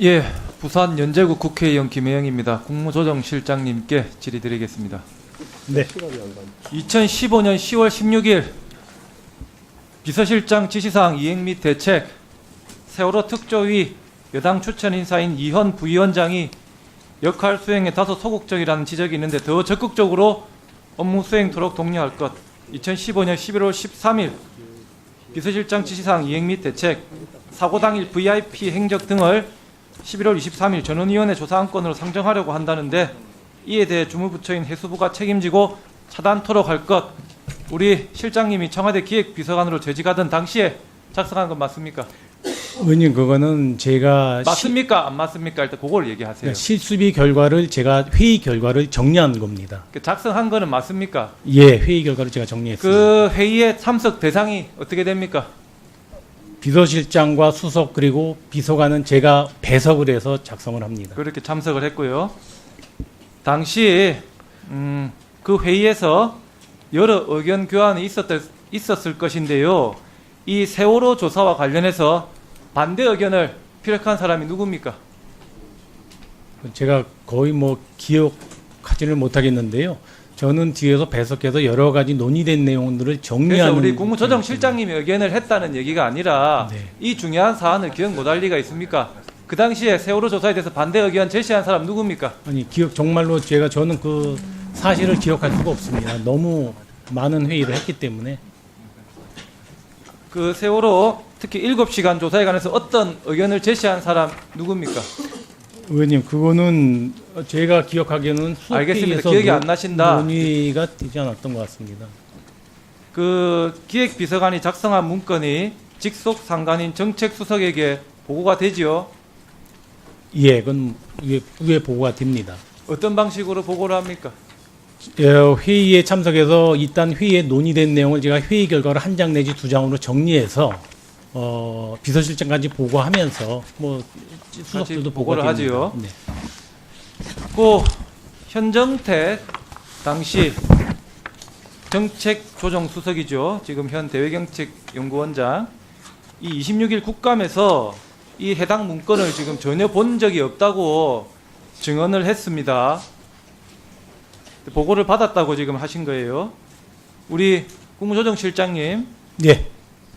예, 부산 연제구 국회의원 김혜영입니다. 국무조정실장님께 질의드리겠습니다. 네. 2015년 10월 16일 비서실장 지시사항 이행 및 대책 세월호 특조위 여당 추천 인사인 이현 부위원장이 역할 수행에 다소 소극적이라는 지적이 있는데 더 적극적으로 업무 수행토록 독려할 것. 2015년 11월 13일 비서실장 지시사항 이행 및 대책 사고 당일 VIP 행적 등을 11월 23일 전원위원회 조사안건으로 상정하려고 한다는데 이에 대해 주무부처인 해수부가 책임지고 차단토록 할 것. 우리 실장님이 청와대 기획비서관으로 재직하던 당시에 작성한 건 맞습니까? 의원님, 그거는 제가 맞습니까? 안 맞습니까? 일단 그걸 얘기하세요. 실수비 결과를 제가 회의 결과를 정리한 겁니다. 작성한 거는 맞습니까? 예, 회의 결과를 제가 정리했습니다. 그 회의에 참석 대상이 어떻게 됩니까? 비서실장과 수석 그리고 비서관은 제가 배석을 해서 작성을 합니다. 그렇게 참석을 했고요. 당시 그 회의에서 여러 의견 교환이 있었을 것인데요. 이 세월호 조사와 관련해서 반대 의견을 피력한 사람이 누굽니까? 제가 거의 기억하지는 못하겠는데요. 저는 뒤에서 배석해서 여러 가지 논의된 내용들을 그래서 정리하는. 우리 국무조정실장님이 의견을 했다는 얘기가 아니라 네. 이 중요한 사안을 기억 못할 리가 있습니까? 그 당시에 세월호 조사에 대해서 반대 의견 제시한 사람 누굽니까? 아니, 정말로 저는 그 사실을 기억할 수가 없습니다. 너무 많은 회의를 했기 때문에. 그 세월호 특히 7시간 조사에 관해서 어떤 의견을 제시한 사람 누굽니까? 의원님, 그거는 제가 기억하기에는 알겠습니다. 수업회의에서 기억이 안 나신다. 논의가 되지 않았던 것 같습니다. 그 기획비서관이 작성한 문건이 직속 상관인 정책수석에게 보고가 되지요? 예, 그건 위에 보고가 됩니다. 어떤 방식으로 보고를 합니까? 회의에 참석해서 일단 회의에 논의된 내용을 제가 회의 결과를 한 장 내지 두 장으로 정리해서 비서실장까지 보고하면서 수석들도 보고를 보고가 됩니다. 하지요. 네. 고 현정태 당시 정책조정수석이죠. 지금 현 대외경책연구원장. 이 26일 국감에서 이 해당 문건을 지금 전혀 본 적이 없다고 증언을 했습니다. 보고를 받았다고 지금 하신 거예요. 우리 국무조정실장님, 예,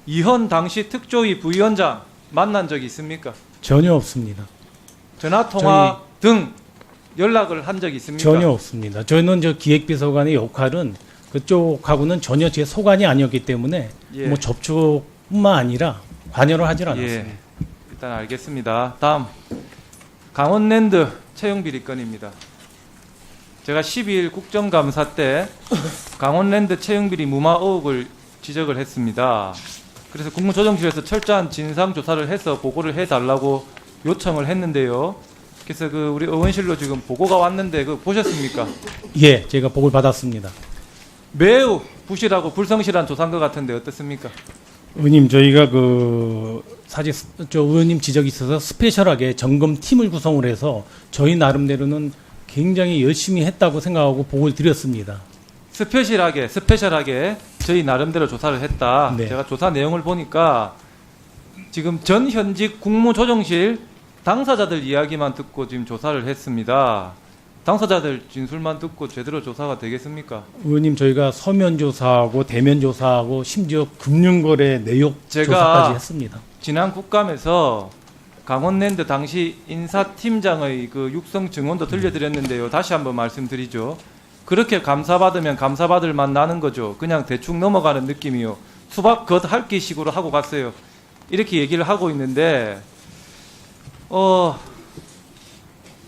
이현 당시 특조위 부위원장 만난 적이 있습니까? 전혀 없습니다. 전화통화 등 연락을 한 적이 있습니까? 전혀 없습니다. 저는 기획비서관의 역할은 그쪽하고는 전혀 제 소관이 아니었기 때문에 예. 접촉뿐만 아니라 관여를 하질 않았습니다. 예, 일단 알겠습니다. 다음 강원랜드 채용비리 건입니다. 제가 12일 국정감사 때 강원랜드 채용비리 무마 의혹을 지적을 했습니다. 그래서 국무조정실에서 철저한 진상조사를 해서 보고를 해달라고 요청을 했는데요. 그래서 우리 의원실로 지금 보고가 왔는데 보셨습니까? 예, 제가 보고를 받았습니다. 매우 부실하고 불성실한 조사인 것 같은데 어떻습니까? 의원님, 저희가 사실 의원님 지적이 있어서 스페셜하게 점검팀을 구성을 해서 저희 나름대로는 굉장히 열심히 했다고 생각하고 보고를 드렸습니다. 스페셜하게 저희 나름대로 조사를 했다. 네. 제가 조사 내용을 보니까 지금 전 현직 국무조정실 당사자들 이야기만 듣고 지금 조사를 했습니다. 당사자들 진술만 듣고 제대로 조사가 되겠습니까? 의원님, 저희가 서면 조사하고 대면 조사하고 심지어 금융거래 내역 제가 조사까지 했습니다. 지난 국감에서 강원랜드 당시 인사팀장의 육성 증언도 들려드렸는데요. 다시 한번 말씀드리죠. 그렇게 감사받으면 감사받을 맛 나는 거죠. 그냥 대충 넘어가는 느낌이요. 수박 겉핥기식으로 하고 갔어요. 이렇게 얘기를 하고 있는데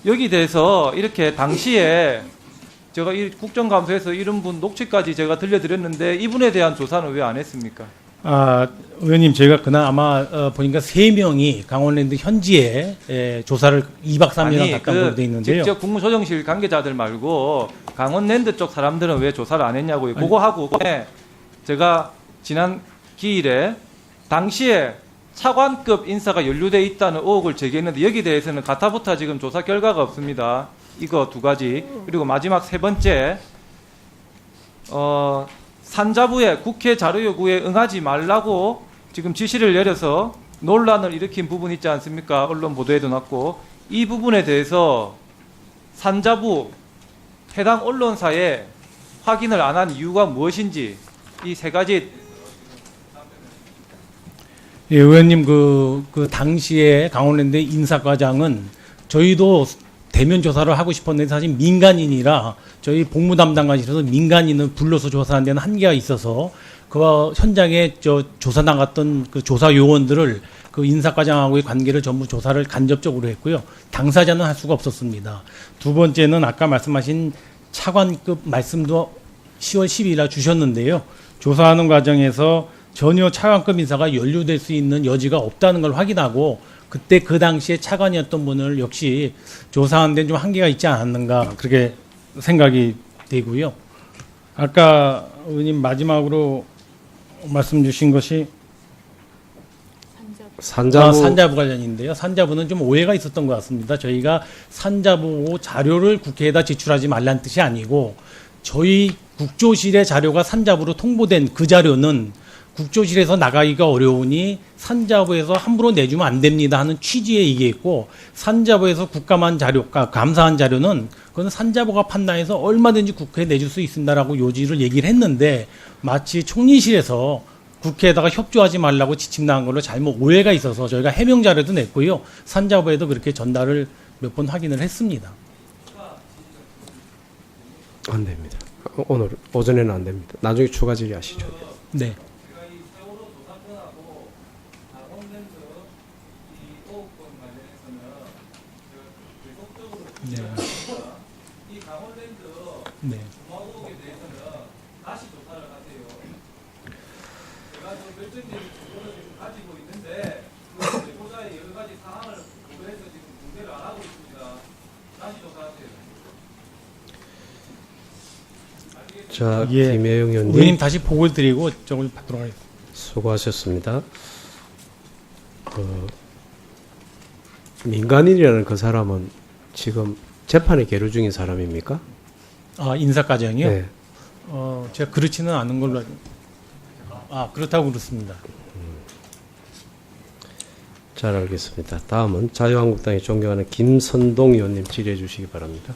여기 대해서 이렇게 당시에 제가 이 국정감사에서 이런 분 녹취까지 제가 들려드렸는데 이분에 대한 조사는 왜 안 했습니까? 의원님, 제가 그날 아마 보니까 3명이 강원랜드 현지에 조사를 2박 3일간 가까이 돼 있는데요. 직접 국무조정실 관계자들 말고 강원랜드 쪽 사람들은 왜 조사를 안 했냐고요. 그거 하고 제가 지난 기일에 당시에 차관급 인사가 연루돼 있다는 의혹을 제기했는데 여기 대해서는 가타부타 지금 조사 결과가 없습니다. 이거 두 가지. 그리고 마지막 세 번째 산자부에 국회 자료 요구에 응하지 말라고 지금 지시를 내려서 논란을 일으킨 부분 있지 않습니까? 언론 보도에도 났고 이 부분에 대해서 산자부 해당 언론사에 확인을 안 한 이유가 무엇인지 이 세 가지. 예, 의원님 그 당시에 강원랜드 인사과장은 저희도 대면 조사를 하고 싶었는데 사실 민간인이라 저희 복무 담당관실에서 민간인을 불러서 조사하는 데는 한계가 있어서 그 현장에 조사 나갔던 그 조사 요원들을 그 인사과장하고의 관계를 전부 조사를 간접적으로 했고요. 당사자는 할 수가 없었습니다. 두 번째는 아까 말씀하신 차관급 말씀도 10월 12일날 주셨는데요. 조사하는 과정에서 전혀 차관급 인사가 연루될 수 있는 여지가 없다는 걸 확인하고 그때 그 당시에 차관이었던 분을 역시 조사하는 데는 좀 한계가 있지 않았는가 그렇게 생각이 되고요. 아까 의원님 마지막으로 말씀 주신 것이 산자부 관련인데요. 산자부는 좀 오해가 있었던 것 같습니다. 저희가 산자부 자료를 국회에다 제출하지 말라는 뜻이 아니고 저희 국조실의 자료가 산자부로 통보된 그 자료는 국조실에서 나가기가 어려우니 산자부에서 함부로 내주면 안 됩니다 하는 취지의 얘기했고 산자부에서 국감한 자료가 감사한 자료는 그건 산자부가 판단해서 얼마든지 국회에 내줄 수 있습니다라고 요지를 얘기를 했는데 마치 총리실에서 국회에다가 협조하지 말라고 지침 나간 걸로 잘못 오해가 있어서 저희가 해명 자료도 냈고요. 산자부에도 그렇게 전달을 몇 번 확인을 했습니다. 안 됩니다. 오늘 오전에는 안 됩니다. 나중에 추가 질의하시죠. 네. 네. 이 강원랜드 네. 주마 의혹에 대해서는 다시 조사를 하세요. 제가 좀 결정적인 정보를 지금 가지고 있는데 그 제보자의 여러 가지 사항을 고려해서 지금 공개를 안 하고 있습니다. 다시 조사하세요. 자, 예. 김혜영 의원님 의원님 다시 보고를 드리고 저걸 받도록 하겠습니다. 수고하셨습니다. 민간인이라는 그 사람은 지금 재판에 계류 중인 사람입니까? 아, 인사과정이요? 네. 제가 그렇지는 않은 걸로 그렇다고 그렇습니다. 잘 알겠습니다. 다음은 자유한국당이 존경하는 김선동 의원님 질의해 주시기 바랍니다.